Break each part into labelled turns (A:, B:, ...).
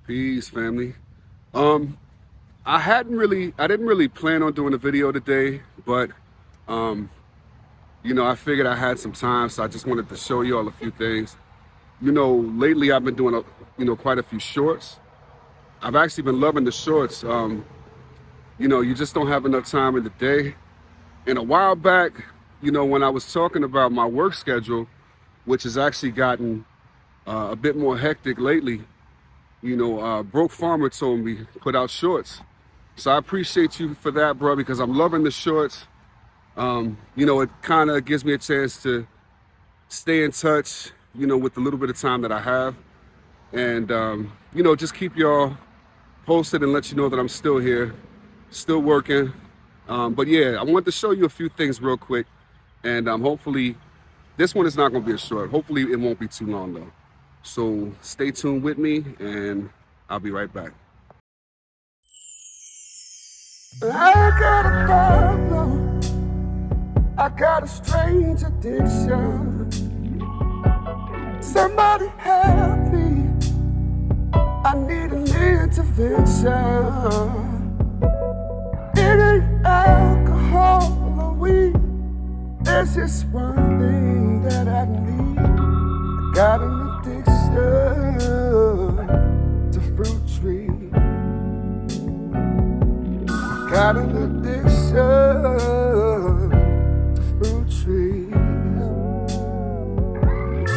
A: Peace, family. Um, I didn't really plan on doing a video today, but um, I figured I had some time, so I just wanted to show you all a few things. Lately I've been doing quite a few shorts. I've actually been loving the shorts. You just don't have enough time in the day. And a while back, when I was talking about my work schedule, which has actually gotten a bit more hectic lately, Broke Farmer told me put out shorts. So I appreciate you for that, bro, because I'm loving the shorts. It kind of gives me a chance to stay in touch, with the little bit of time that I have. And, just keep y'all posted and let you know that I'm still here, still working. But yeah, I want to show you a few things real quick. And hopefully, this one is not going to be a short. Hopefully, it won't be too long, though. So stay tuned with me, and I'll be right back. I got a problem. I got a strange addiction. Somebody help me. I need an intervention. It ain't alcohol or weed. There's just one thing that I need. I got an addiction to fruit trees. Got an addiction to fruit trees.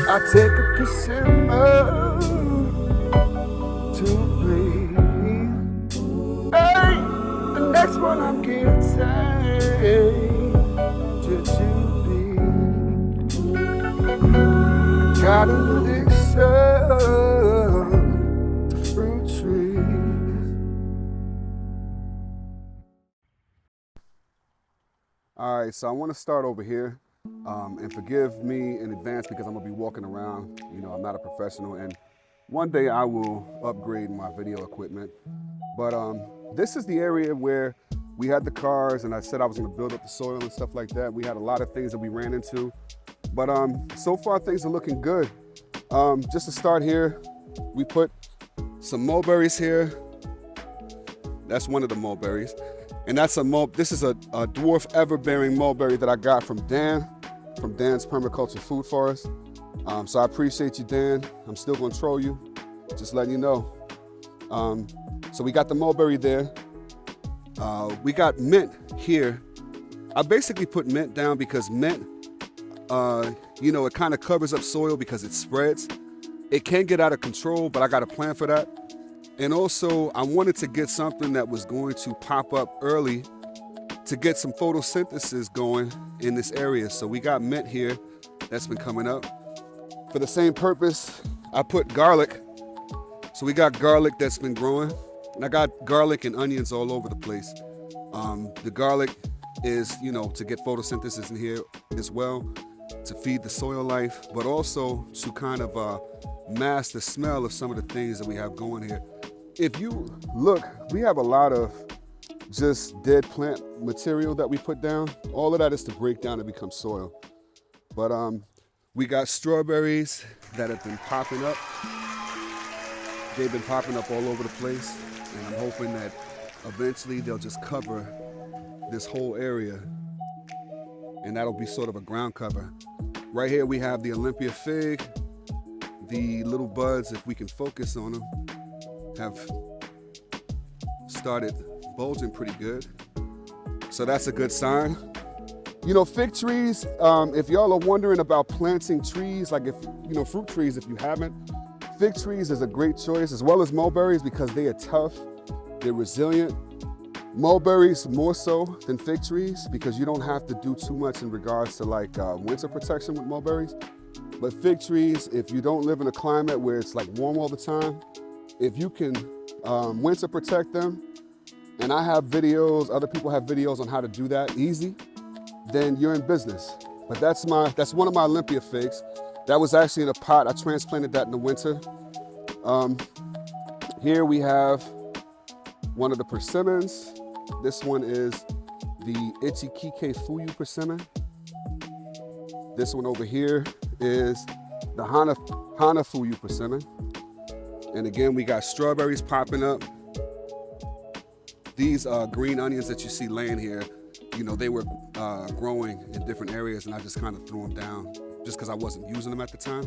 A: I take a persimmon to breathe. Hey, the next one I'm getting jujube. Got an addiction to fruit trees. All right, so I want to start over here, and forgive me in advance because I'm gonna be walking around. I'm not a professional, and one day I will upgrade my video equipment. But this is the area where we had the cars, and I said I was gonna build up the soil and stuff like that. We had a lot of things that we ran into, but so far things are looking good. Just to start here, we put some mulberries here. That's one of the mulberries. And that's this is a dwarf ever-bearing mulberry that I got from Dan's Permaculture Food Forest. So I appreciate you, Dan. I'm still gonna troll you, just letting you know. So we got the mulberry there. We got mint here. I basically put mint down because mint, it kind of covers up soil because it spreads. It can get out of control, but I got a plan for that. And also, I wanted to get something that was going to pop up early to get some photosynthesis going in this area. So we got mint here that's been coming up. For the same purpose, I put garlic. So we got garlic that's been growing. And I got garlic and onions all over the place. The garlic is, to get photosynthesis in here as well, to feed the soil life, but also to kind of mask the smell of some of the things that we have going here. If you look, we have a lot of just dead plant material that we put down. All of that is to break down and become soil. But we got strawberries that have been popping up. They've been popping up all over the place, and I'm hoping that eventually they'll just cover this whole area, and that'll be sort of a ground cover. Right here we have the Olympia fig. The little buds, if we can focus on them, have started bulging pretty good. So that's a good sign. Fig trees, if y'all are wondering about planting trees, like fruit trees, if you haven't, fig trees is a great choice, as well as mulberries, because they are tough, they're resilient. Mulberries more so than fig trees, because you don't have to do too much in regards to winter protection with mulberries. But fig trees, if you don't live in a climate where it's warm all the time, if you can winter protect them, and I have videos, other people have videos on how to do that easy, then you're in business. But that's one of my Olympia figs. That was actually in a pot. I transplanted that in the winter. Here we have one of the persimmons. This one is the Ichikike Fuyu persimmon. This one over here is the Hana Fuyu persimmon. And again, we got strawberries popping up. These green onions that you see laying here, you know, they were growing in different areas, and I just kind of threw them down just because I wasn't using them at the time.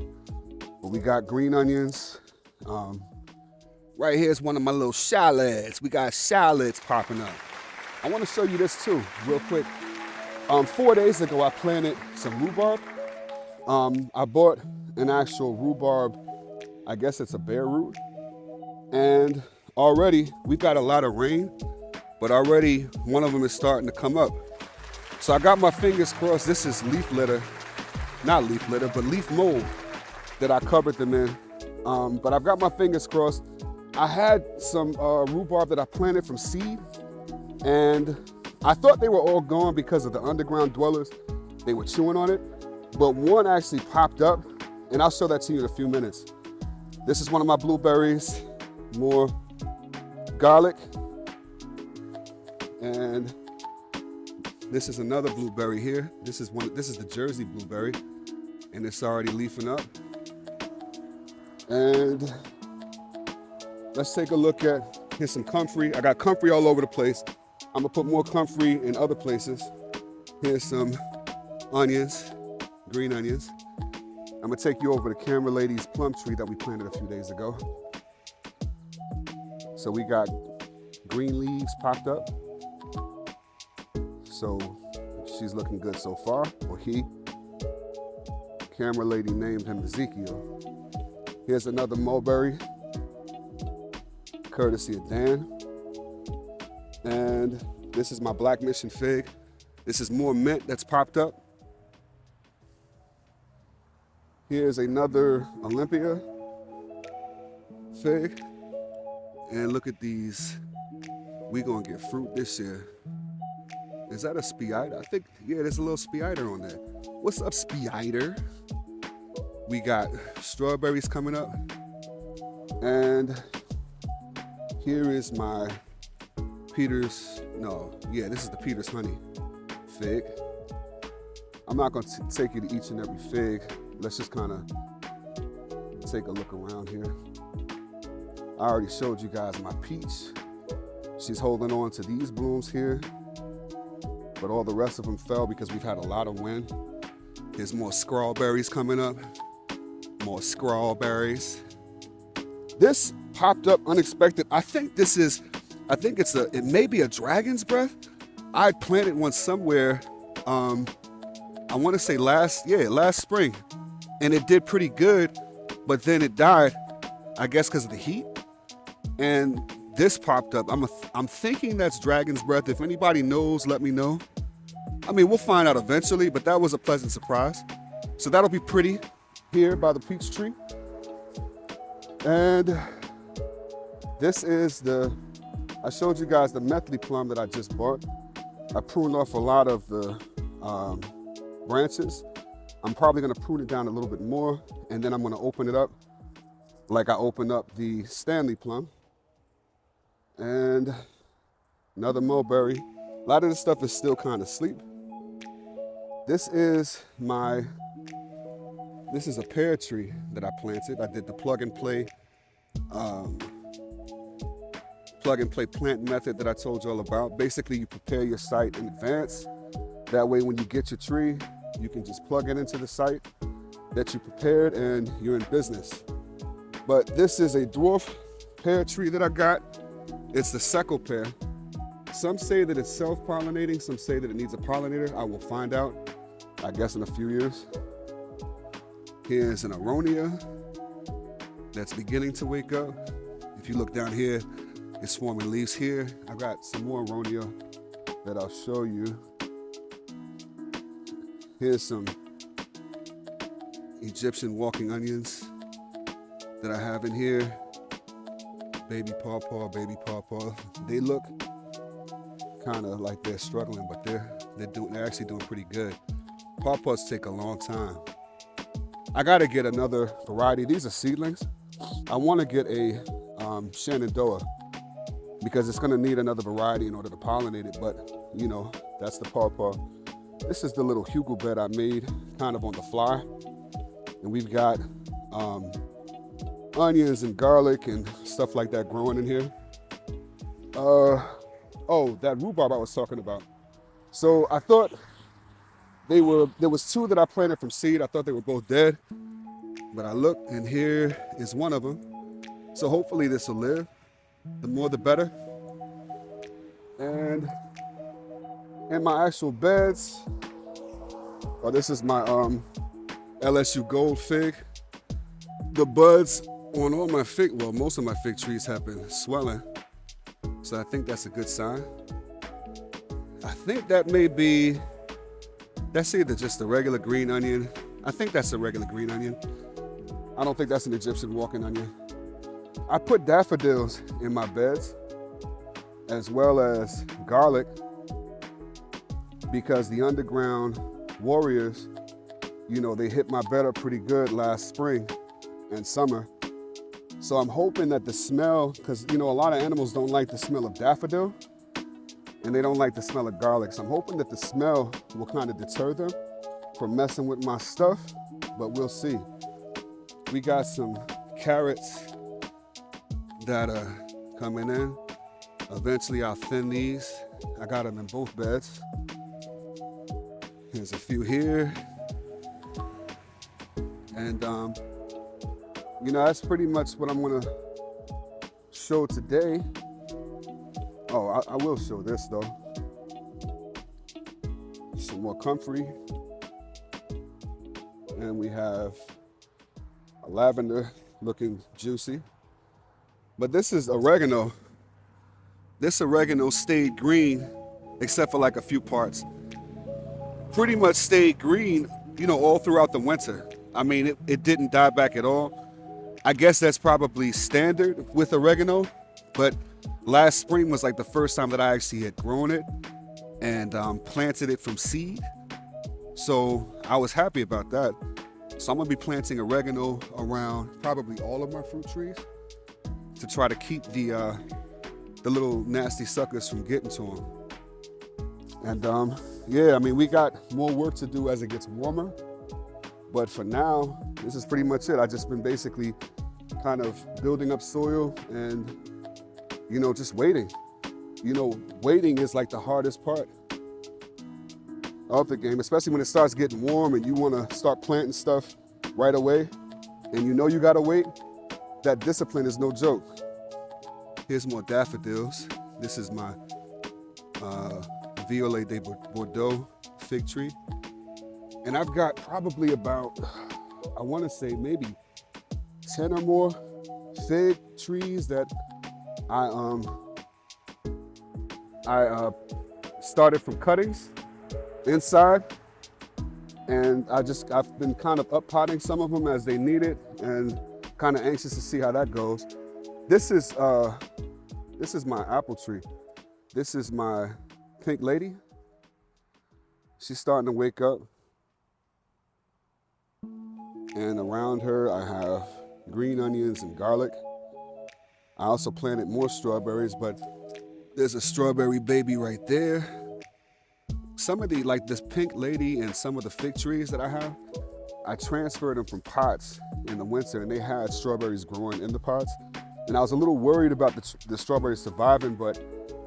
A: But we got green onions. Right here is one of my little shallots. We got shallots popping up. I want to show you this too, real quick. 4 days ago, I planted some rhubarb. I bought an actual rhubarb, I guess it's a bare root. And already, we've got a lot of rain, but already one of them is starting to come up. So I got my fingers crossed. This is leaf litter, not leaf litter, but leaf mold that I covered them in. But I've got my fingers crossed. I had some rhubarb that I planted from seed, and I thought they were all gone because of the underground dwellers. They were chewing on it, but one actually popped up, and I'll show that to you in a few minutes. This is one of my blueberries, more garlic, and this is another blueberry here. This is the Jersey blueberry, and it's already leafing up. And let's take a look at, here's some comfrey. I got comfrey all over the place. I'm gonna put more comfrey in other places. Here's some onions, green onions. I'm gonna take you over to Camera Lady's plum tree that we planted a few days ago. So we got green leaves popped up. So she's looking good so far, or he. Camera Lady named him Ezekiel. Here's another mulberry, courtesy of Dan. And this is my Black Mission fig. This is more mint that's popped up. Here's another Olympia fig. And look at these. We gonna get fruit this year. Is that a spider? I think, yeah, there's a little spider on there. What's up, spider? We got strawberries coming up. And here is my this is the Peter's honey fig. I'm not gonna take you to each and every fig. Let's just kind of take a look around here. I already showed you guys my peach. She's holding on to these blooms here, but all the rest of them fell because we've had a lot of wind. There's more strawberries coming up, more strawberries. This popped up unexpected. I think it may be a dragon's breath. I planted one somewhere, I want to say last spring, and it did pretty good, but then it died, I guess because of the heat. And this popped up. I'm thinking that's dragon's breath. If anybody knows, let me know. I mean, we'll find out eventually, but that was a pleasant surprise. So that'll be pretty here by the peach tree. And this is I showed you guys the Methley plum that I just bought. I pruned off a lot of the branches. I'm probably gonna prune it down a little bit more, and then I'm gonna open it up like I opened up the Stanley plum. And another mulberry. A lot of this stuff is still kind of asleep. This is a pear tree that I planted. I did the plug and play plant method that I told you all about. Basically, you prepare your site in advance. That way, when you get your tree, you can just plug it into the site that you prepared and you're in business. But this is a dwarf pear tree that I got. It's the Secco pear. Some say that it's self-pollinating, some say that it needs a pollinator. I will find out, I guess, in a few years. Here's an aronia that's beginning to wake up. If you look down here, it's forming leaves here. I got some more aronia that I'll show you. Here's some Egyptian walking onions that I have in here. Baby pawpaw. They look kind of like they're struggling, but they're actually doing pretty good. Pawpaws take a long time. I gotta get another variety. These are seedlings. I want to get a Shenandoah because it's gonna need another variety in order to pollinate it. But you know, that's the pawpaw. This is the little hugel bed I made kind of on the fly, and we've got onions and garlic and stuff like that growing in here. Oh, that rhubarb I was talking about. So I thought there was two that I planted from seed. I thought they were both dead, but I looked and here is one of them. So hopefully this will live. The more the better. And in my actual beds, oh, this is my LSU gold fig. The buds on all my fig, well, most of my fig trees have been swelling. So I think that's a good sign. I think that may be, that's either just a regular green onion. I think that's a regular green onion. I don't think that's an Egyptian walking onion. I put daffodils in my beds as well as garlic because the underground warriors, you know, they hit my bed up pretty good last spring and summer. So I'm hoping that the smell, because you know, a lot of animals don't like the smell of daffodil and they don't like the smell of garlic. So I'm hoping that the smell will kind of deter them from messing with my stuff, but we'll see. We got some carrots that are coming in. Eventually I'll thin these. I got them in both beds. There's a few here. And you know, that's pretty much what I'm gonna show today. Oh, I will show this though. Some more comfrey. And we have a lavender looking juicy. But this is oregano. This oregano stayed green, except for like a few parts. Pretty much stayed green, you know, all throughout the winter. I mean, it didn't die back at all. I guess that's probably standard with oregano, but last spring was like the first time that I actually had grown it and planted it from seed. So I was happy about that. So I'm gonna be planting oregano around probably all of my fruit trees to try to keep the little nasty suckers from getting to them. And yeah, I mean, we got more work to do as it gets warmer, but for now, this is pretty much it. I've just been basically kind of building up soil and, you know, just waiting. You know, waiting is like the hardest part of the game, especially when it starts getting warm and you want to start planting stuff right away and you know you got to wait. That discipline is no joke. Here's more daffodils. This is my Violet de Bordeaux fig tree. And I've got probably about, I want to say maybe 10 or more fig trees that I started from cuttings inside. And I've been kind of up potting some of them as they need it and kind of anxious to see how that goes. This is my apple tree. This is my pink lady. She's starting to wake up. And around her, I have green onions and garlic. I also planted more strawberries, but there's a strawberry baby right there. Some of the, like this pink lady and some of the fig trees that I have, I transferred them from pots in the winter and they had strawberries growing in the pots. And I was a little worried about the strawberries surviving, but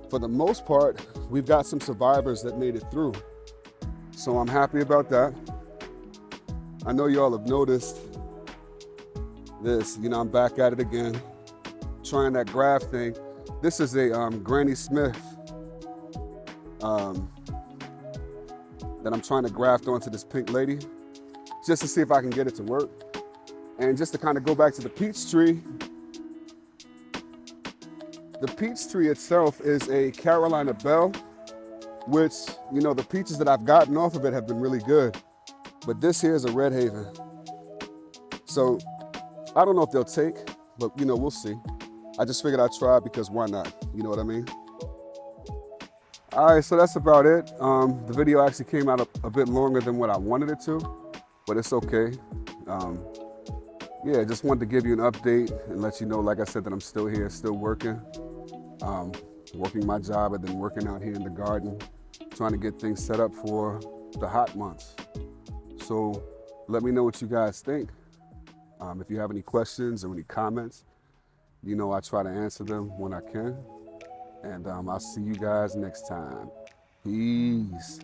A: for the most part, we've got some survivors that made it through. So I'm happy about that. I know y'all have noticed this, you know, I'm back at it again, trying that graft thing. This is a Granny Smith that I'm trying to graft onto this pink lady, just to see if I can get it to work. And just to kind of go back to the peach tree, the peach tree itself is a Carolina Belle, which, you know, the peaches that I've gotten off of it have been really good. But this here is a Red Haven. So I don't know if they'll take, but you know, we'll see. I just figured I'd try because why not? You know what I mean? All right, so that's about it. The video actually came out a bit longer than what I wanted it to, but it's okay. Yeah, just wanted to give you an update and let you know, like I said, that I'm still here, still working. Working my job and then working out here in the garden, trying to get things set up for the hot months. So let me know what you guys think. If you have any questions or any comments, you know I try to answer them when I can. And I'll see you guys next time. Peace.